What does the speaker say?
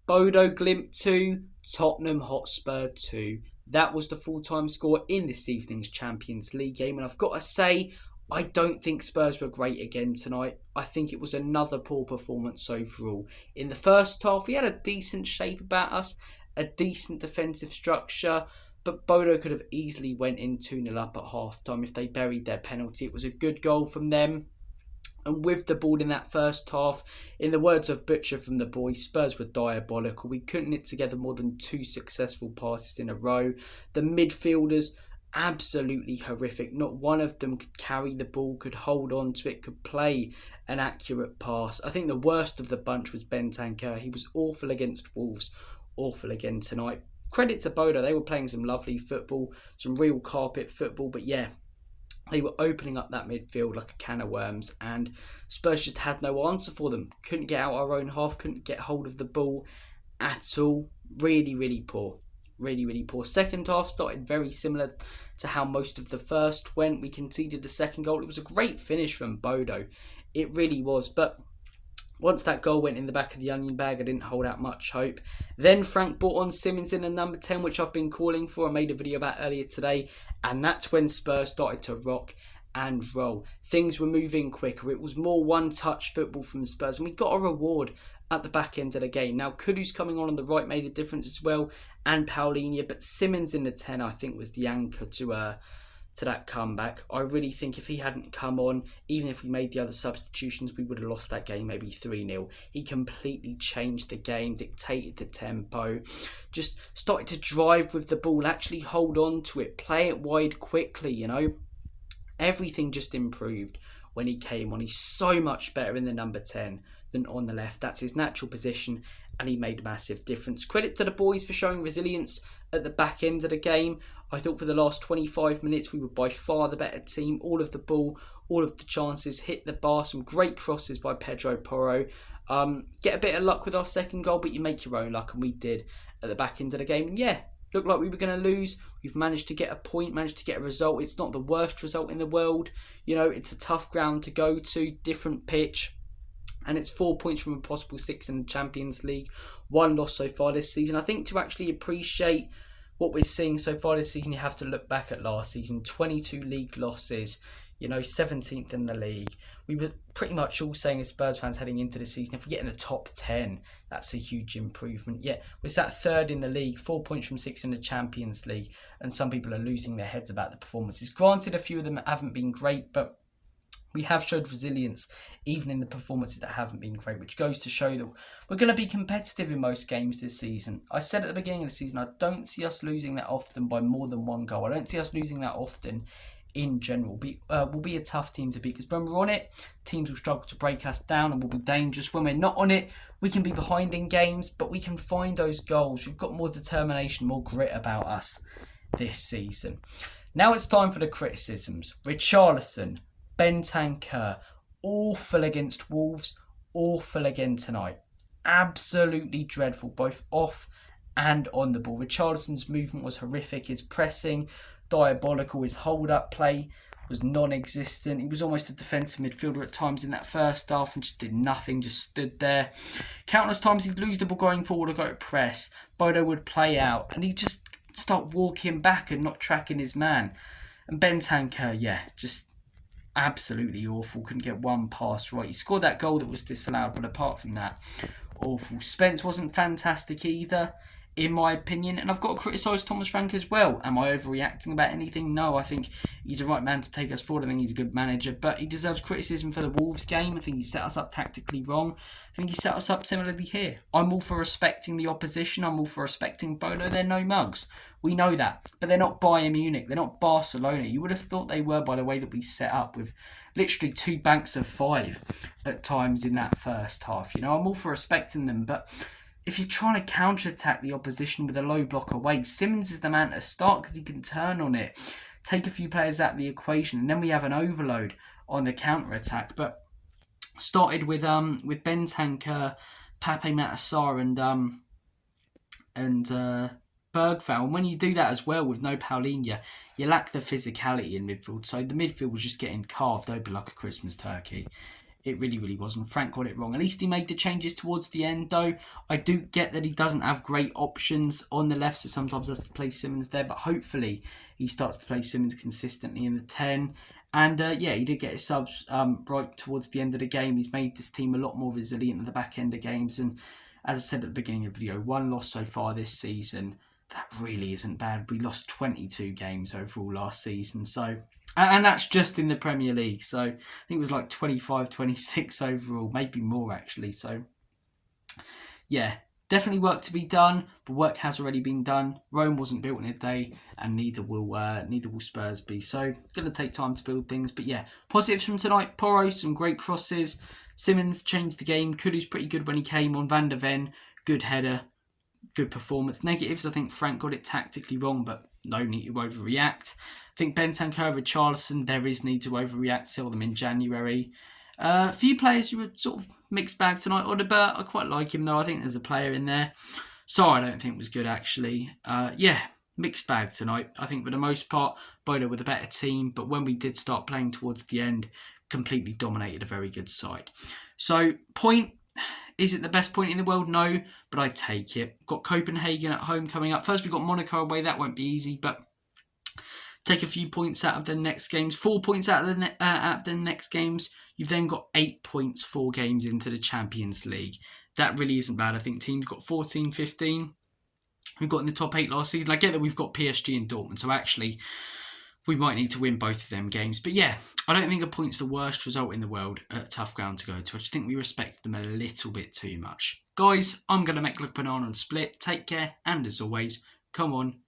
Bodø Glimt 2, Tottenham Hotspur 2. That was the full-time score in this evening's Champions League game. And I've got to say, I don't think Spurs were great again tonight. I think it was another poor performance overall. In the first half, we had a decent shape about us, a decent defensive structure, but Bodø could have easily went in 2-0 up at half-time if they buried their penalty. It was a good goal from them. And with the ball in that first half, in the words of Butcher from the boys, Spurs were diabolical. We couldn't knit together more than 2 successful passes in a row. The midfielders, absolutely horrific. Not one of them could carry the ball, could hold on to it, could play an accurate pass. I think the worst of the bunch was Bentancur. He was awful against Wolves, awful again tonight. Credit to Bodø, they were playing some lovely football, some real carpet football, but yeah, they were opening up that midfield like a can of worms, and Spurs just had no answer for them. Couldn't get out our own half, couldn't get hold of the ball at all. Really, really poor. Really, really poor. Second half started very similar to how most of the first went. We conceded the second goal. It was a great finish from Bodø. It really was, but once that goal went in the back of the onion bag, I didn't hold out much hope. Then Frank brought on Simmons in at number 10, which I've been calling for. I made a video about earlier today. And that's when Spurs started to rock and roll. Things were moving quicker. It was more one-touch football from Spurs. And we got a reward at the back end of the game. Now, Kudus coming on the right made a difference as well. And Paulinho. But Simmons in the 10, I think, was the anchor to that comeback. I really think if he hadn't come on, even if we made the other substitutions, we would have lost that game maybe 3-0. He completely changed the game, dictated the tempo, just started to drive with the ball, actually hold on to it, play it wide quickly, you know. Everything just improved when he came on. He's so much better in the number 10 than on the left. That's his natural position, and he made a massive difference. Credit to the boys for showing resilience at the back end of the game. I thought for the last 25 minutes we were by far the better team. All of the ball, all of the chances hit the bar. Some great crosses by Pedro Porro. Get a bit of luck with our second goal, but you make your own luck, and we did at the back end of the game. And yeah, looked like we were going to lose. We've managed to get a point, managed to get a result. It's not the worst result in the world. You know, it's a tough ground to go to, different pitch. And it's 4 points from a possible 6 in the Champions League. 1 loss so far this season. I think to actually appreciate what we're seeing so far this season, you have to look back at last season. 22 league losses, 17th in the league. We were pretty much all saying as Spurs fans heading into the season, if we get in the top 10, that's a huge improvement. Yet we're sat 3rd in the league, 4 points from 6 in the Champions League. And some people are losing their heads about the performances. Granted, a few of them haven't been great, but we have showed resilience even in the performances that haven't been great, which goes to show that we're going to be competitive in most games this season. I said at the beginning of the season, I don't see us losing that often by more than 1 goal. I don't see us losing that often in general. We'll be a tough team to beat, because when we're on it, teams will struggle to break us down and we'll be dangerous. When we're not on it, we can be behind in games, but we can find those goals. We've got more determination, more grit about us this season. Now it's time for the criticisms. Richarlison, Bentancur, awful against Wolves, awful again tonight. Absolutely dreadful, both off and on the ball. Richarlison's movement was horrific, his pressing, diabolical, his hold-up play was non-existent. He was almost a defensive midfielder at times in that first half and just did nothing, just stood there. Countless times he'd lose the ball going forward or go to press. Bodø would play out and he'd just start walking back and not tracking his man. And Bentancur, just absolutely awful. Couldn't get one pass right. He scored that goal that was disallowed, but apart from that, awful. Spence wasn't fantastic either, in my opinion. And I've got to criticise Thomas Frank as well. Am I overreacting about anything? No, I think he's the right man to take us forward. I think he's a good manager, but he deserves criticism for the Wolves game. I think he set us up tactically wrong. I think he set us up similarly here. I'm all for respecting the opposition. I'm all for respecting Bodø. They're no mugs. We know that. But they're not Bayern Munich. They're not Barcelona. You would have thought they were by the way that we set up, with literally 2 banks of 5 at times in that first half. I'm all for respecting them, but if you're trying to counter-attack the opposition with a low block away, Simmons is the man to start, because he can turn on it, take a few players out of the equation, and then we have an overload on the counter-attack. But started with Bentancur, Pape Matar and Bergvall. And when you do that as well with no Paulinho, you lack the physicality in midfield. So the midfield was just getting carved open like a Christmas turkey. It really, really wasn't. Frank got it wrong. At least he made the changes towards the end, though. I do get that he doesn't have great options on the left, so sometimes has to play Simmons there. But hopefully he starts to play Simmons consistently in the 10. And yeah, he did get his subs right towards the end of the game. He's made this team a lot more resilient at the back end of games. And as I said at the beginning of the video, 1 loss so far this season. That really isn't bad. We lost 22 games overall last season. So, and that's just in the Premier League. So I think it was like 25, 26 overall, maybe more actually. So yeah, definitely work to be done, but work has already been done. Rome wasn't built in a day, and neither will Spurs be. So it's going to take time to build things. But yeah, positives from tonight: Porro, some great crosses. Simmons changed the game. Kudu's pretty good when he came on. Van der Ven, good header, good performance. Negatives: I think Frank got it tactically wrong, but no need to overreact. I think Bentancur, Richarlison, there is need to overreact. Sell them in January. A few players who were sort of mixed bag tonight. Odebert, I quite like him though. I think there's a player in there. So I don't think was good actually. Yeah, mixed bag tonight. I think for the most part, Bodø were the better team. But when we did start playing towards the end, completely dominated a very good side. So point, is it the best point in the world? No, but I take it. Got Copenhagen at home coming up. First we've got Monaco away. That won't be easy, but take a few points out of the next games. 4 points out of the next games. You've then got 8 points 4 games into the Champions League. That really isn't bad. I think teams got 14, 15. Who got in the top 8 last season. I get that we've got PSG and Dortmund, so actually we might need to win both of them games. But yeah, I don't think a point's the worst result in the world at a tough ground to go to. I just think we respected them a little bit too much. Guys, I'm going to make Look Banana and Split. Take care, and as always, come on,